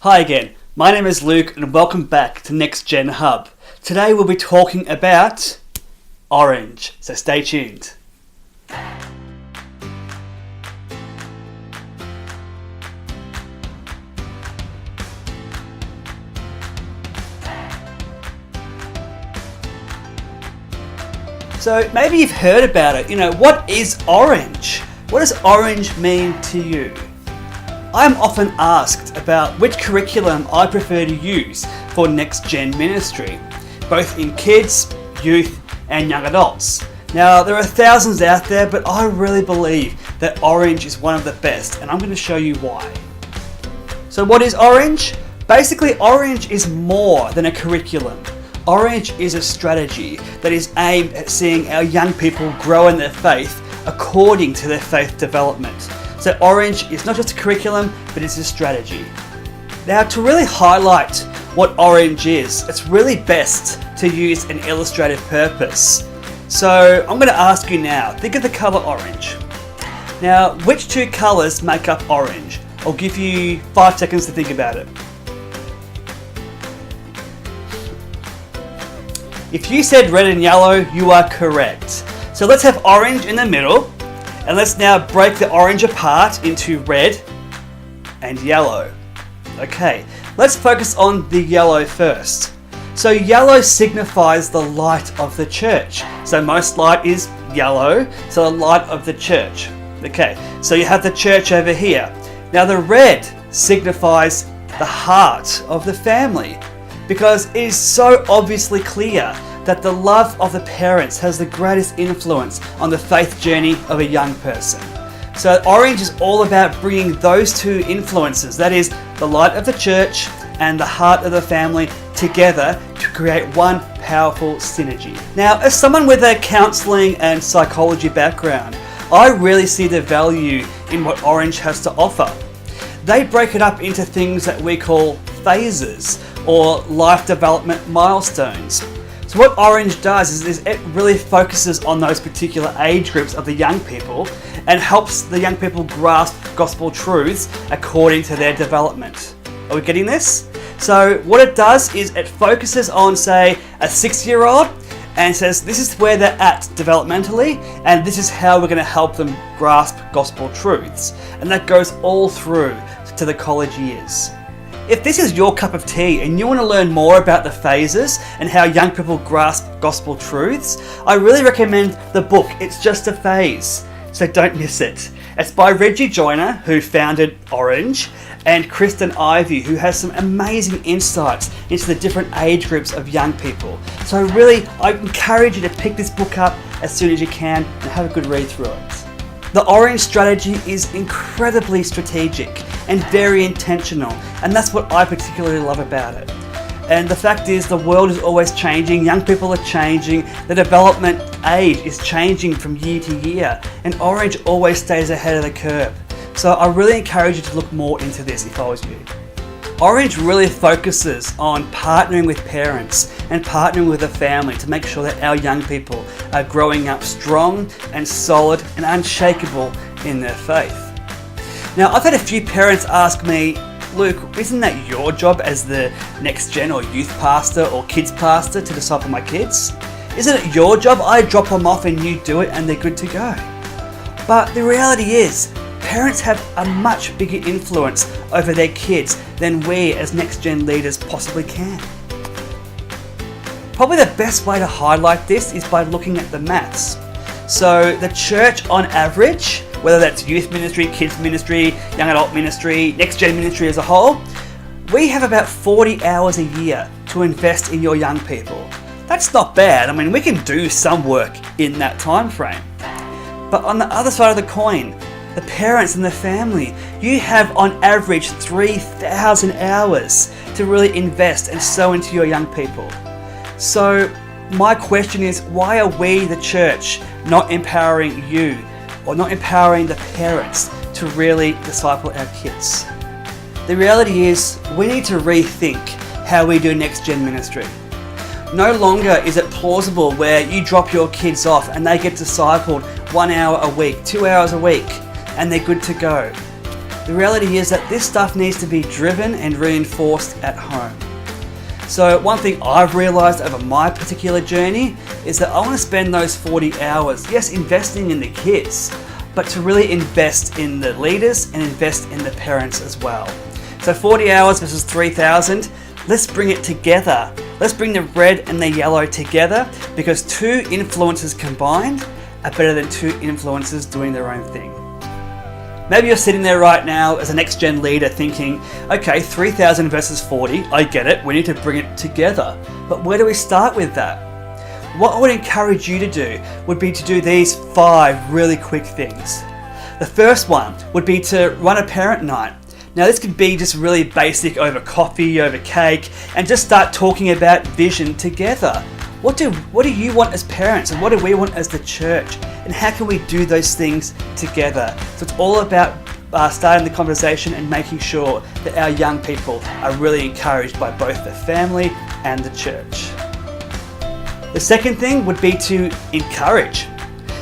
Hi again, my name is Luke and welcome back to NextGen Hub. Today we'll be talking about orange, so stay tuned. So maybe you've heard about it. What is orange? What does orange mean to you? I'm often asked about which curriculum I prefer to use for NextGen ministry, both in kids, youth, and young adults. Now, there are thousands out there, but I really believe that orange is one of the best, and I'm going to show you why. So what is orange? Basically, orange is more than a curriculum. Orange is a strategy that is aimed at seeing our young people grow in their faith according to their faith development. So orange is not just a curriculum, but it's a strategy. Now, to really highlight what orange is, it's really best to use an illustrative purpose. So I'm going to ask you now, think of the colour orange. Now, which two colours make up orange? I'll give you 5 seconds to think about it. If you said red and yellow, you are correct. So let's have orange in the middle, and let's now break the orange apart into red and yellow. Okay, let's focus on the yellow first. So yellow signifies the light of the church. So most light is yellow, so the light of the church. Okay, so you have the church over here. Now the red signifies the heart of the family, because it is so obviously clear that the love of the parents has the greatest influence on the faith journey of a young person. So orange is all about bringing those two influences, that is the light of the church and the heart of the family, together to create one powerful synergy. Now, as someone with a counselling and psychology background, I really see the value in what orange has to offer. They break it up into things that we call phases, or life development milestones. So what orange does is it really focuses on those particular age groups of the young people and helps the young people grasp gospel truths according to their development. Are we getting this? So what it does is it focuses on, say, a 6-year-old and says this is where they're at developmentally, and this is how we're going to help them grasp gospel truths. And that goes all through to the college years. If this is your cup of tea and you want to learn more about the phases and how young people grasp gospel truths, I really recommend the book It's Just a Phase, so don't miss it. It's by Reggie Joyner, who founded Orange, and Kristen Ivy, who has some amazing insights into the different age groups of young people. So I encourage you to pick this book up as soon as you can and have a good read through it. The orange strategy is incredibly strategic and very intentional, and that's what I particularly love about it. And the fact is, the world is always changing, young people are changing, the development age is changing from year to year, and orange always stays ahead of the curve. So I really encourage you to look more into this if I was you. Orange really focuses on partnering with parents and partnering with the family to make sure that our young people are growing up strong and solid and unshakable in their faith. Now, I've had a few parents ask me, Luke, isn't that your job as the next gen or youth pastor or kids pastor to disciple my kids? Isn't it your job? I drop them off and you do it and they're good to go. But the reality is, parents have a much bigger influence over their kids than we as next-gen leaders possibly can. Probably the best way to highlight this is by looking at the maths. So the church on average, whether that's youth ministry, kids ministry, young adult ministry, next-gen ministry as a whole, we have about 40 hours a year to invest in your young people. That's not bad. I mean, we can do some work in that time frame. But on the other side of the coin, the parents and the family, you have on average 3,000 hours to really invest and sow into your young people. So my question is, why are we, the church, not empowering you or not empowering the parents to really disciple our kids? The reality is, we need to rethink how we do next-gen ministry. No longer is it plausible where you drop your kids off and they get discipled 1 hour a week, 2 hours a week, and they're good to go. the reality is that this stuff needs to be driven and reinforced at home. So one thing I've realized over my particular journey is that I want to spend those 40 hours, yes, investing in the kids, but to really invest in the leaders and invest in the parents as well. So 40 hours versus 3,000, let's bring it together. Let's bring the red and the yellow together, because two influences combined are better than two influences doing their own thing. Maybe you're sitting there right now as a NextGen leader thinking, okay, 3,000 versus 40, I get it, we need to bring it together. But where do we start with that? What I would encourage you to do would be to do these 5 really quick things. The first one would be to run a parent night. Now this could be just really basic, over coffee, over cake, and just start talking about vision together. What do you want as parents, and what do we want as the church? And how can we do those things together? So it's all about starting the conversation and making sure that our young people are really encouraged by both the family and the church. The second thing would be to encourage.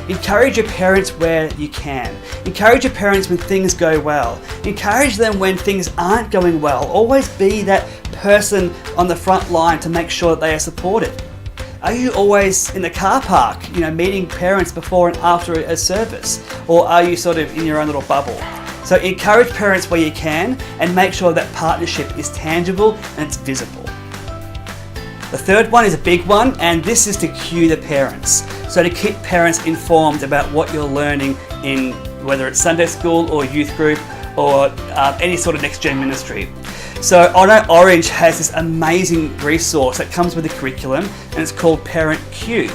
Encourage your parents where you can. Encourage your parents when things go well. Encourage them when things aren't going well. Always be that person on the front line to make sure that they are supported. Are you always in the car park, meeting parents before and after a service? Or are you sort of in your own little bubble? So encourage parents where you can and make sure that partnership is tangible and it's visible. The third one is a big one, and this is to cue the parents. So to keep parents informed about what you're learning in whether it's Sunday school or youth group or any sort of NextGen ministry. So I know Orange has this amazing resource that comes with the curriculum, and it's called Parent Q.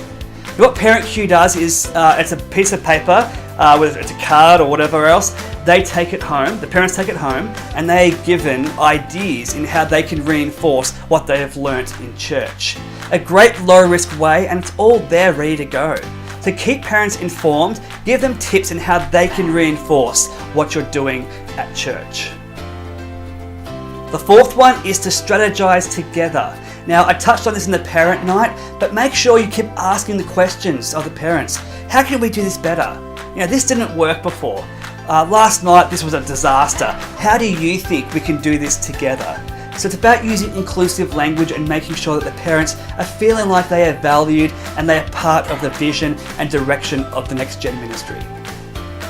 What Parent Q does is it's a piece of paper, whether it's a card or whatever else, they take it home, the parents take it home, and they're given ideas in how they can reinforce what they have learnt in church. A great low-risk way, and it's all there ready to go. So keep parents informed, give them tips in how they can reinforce what you're doing at church. The fourth one is to strategize together. Now, I touched on this in the parent night, but make sure you keep asking the questions of the parents. How can we do this better? This didn't work before. Last night, this was a disaster. How do you think we can do this together? So it's about using inclusive language and making sure that the parents are feeling like they are valued and they are part of the vision and direction of the NextGen ministry.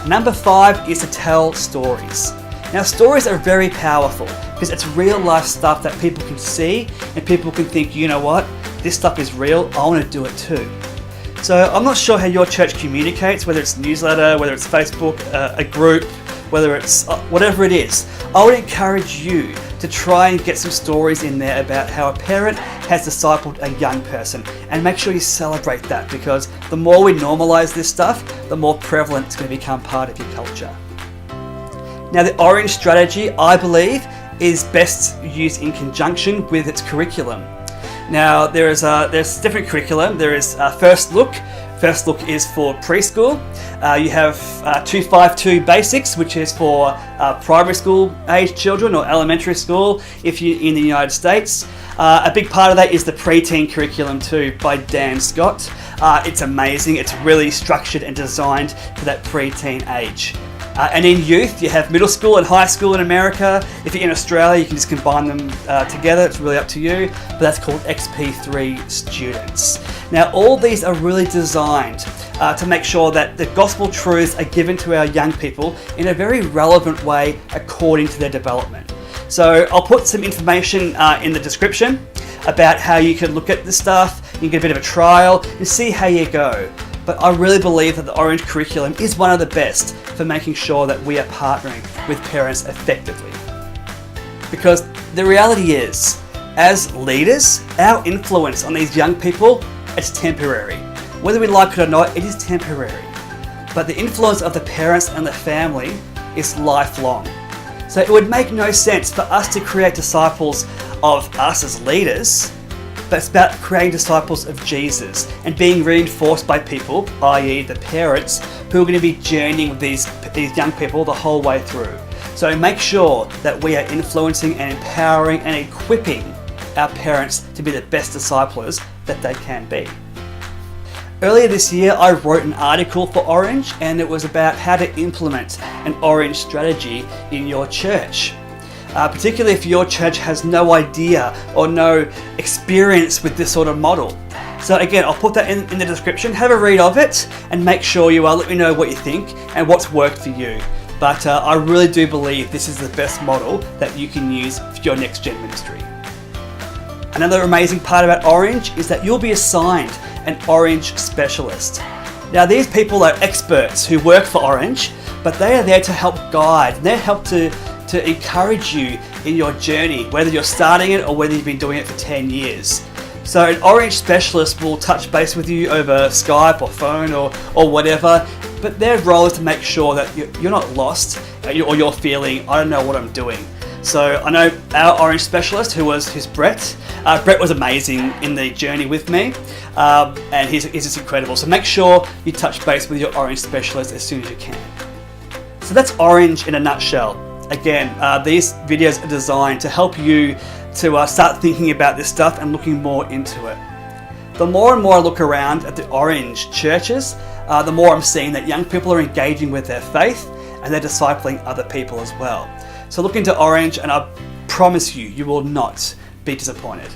Number 5 is to tell stories. Now, stories are very powerful because it's real life stuff that people can see and people can think, you know what, this stuff is real, I want to do it too. So I'm not sure how your church communicates, whether it's newsletter, whether it's Facebook, a group, whether it's whatever it is. I would encourage you to try and get some stories in there about how a parent has discipled a young person, and make sure you celebrate that, because the more we normalize this stuff, the more prevalent it's going to become part of your culture. Now, the Orange strategy, I believe, is best used in conjunction with its curriculum. Now, there's different curriculum. There is First Look. First Look is for preschool. You have 252 Basics, which is for primary school age children, or elementary school if you're in the United States. A big part of that is the preteen curriculum too, by Dan Scott. It's amazing. It's really structured and designed for that preteen age. And in youth, you have middle school and high school in America. If you're in Australia, you can just combine them together. It's really up to you. But that's called XP3 students. Now, all these are really designed to make sure that the gospel truths are given to our young people in a very relevant way according to their development. So I'll put some information in the description about how you can look at this stuff. You can get a bit of a trial and see how you go. But I really believe that the Orange curriculum is one of the best for making sure that we are partnering with parents effectively. Because the reality is, as leaders, our influence on these young people, it's temporary. Whether we like it or not, it is temporary. But the influence of the parents and the family is lifelong. So it would make no sense for us to create disciples of us as leaders, but it's about creating disciples of Jesus and being reinforced by people, i.e. the parents, who are going to be journeying with these young people the whole way through. So make sure that we are influencing and empowering and equipping our parents to be the best disciplers that they can be. Earlier this year, I wrote an article for Orange, and it was about how to implement an Orange strategy in your church. Particularly if your church has no idea or no experience with this sort of model. So again, I'll put that in the description. Have a read of it and make sure you let me know what you think and what's worked for you. But I really do believe this is the best model that you can use for your NextGen ministry. Another amazing part about Orange is that you'll be assigned an Orange specialist. Now these people are experts who work for Orange, but they are there to help guide. They're help to encourage you in your journey, whether you're starting it or whether you've been doing it for 10 years. So an Orange specialist will touch base with you over Skype or phone or whatever, but their role is to make sure that you're not lost or you're feeling, I don't know what I'm doing. So I know our Orange specialist, who's Brett. Brett was amazing in the journey with me, and he's just incredible. So make sure you touch base with your Orange specialist as soon as you can. So that's Orange in a nutshell. Again, these videos are designed to help you to start thinking about this stuff and looking more into it. The more and more I look around at the Orange churches, the more I'm seeing that young people are engaging with their faith and they're discipling other people as well. So look into Orange and I promise you, you will not be disappointed.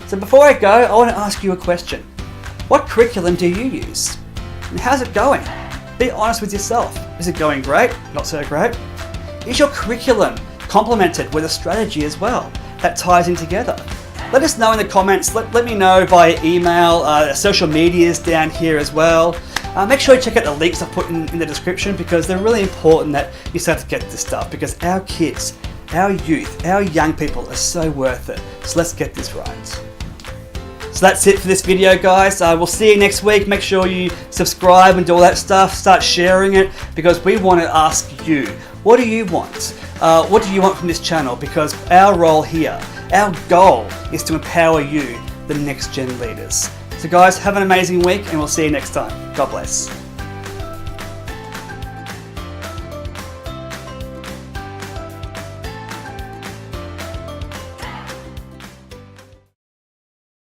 So before I go, I want to ask you a question. What curriculum do you use? And how's it going? Be honest with yourself. Is it going great? Not so great? Is your curriculum complemented with a strategy as well that ties in together? Let us know in the comments. Let me know via email, social medias down here as well. Make sure you check out the links I put in the description because they're really important that you start to get this stuff because our kids, our youth, our young people are so worth it. So let's get this right. So that's it for this video, guys. We'll see you next week. Make sure you subscribe and do all that stuff. Start sharing it because we want to ask you, what do you want? What do you want from this channel? Because our role here, our goal is to empower you, the next gen leaders. So guys, have an amazing week and we'll see you next time. God bless.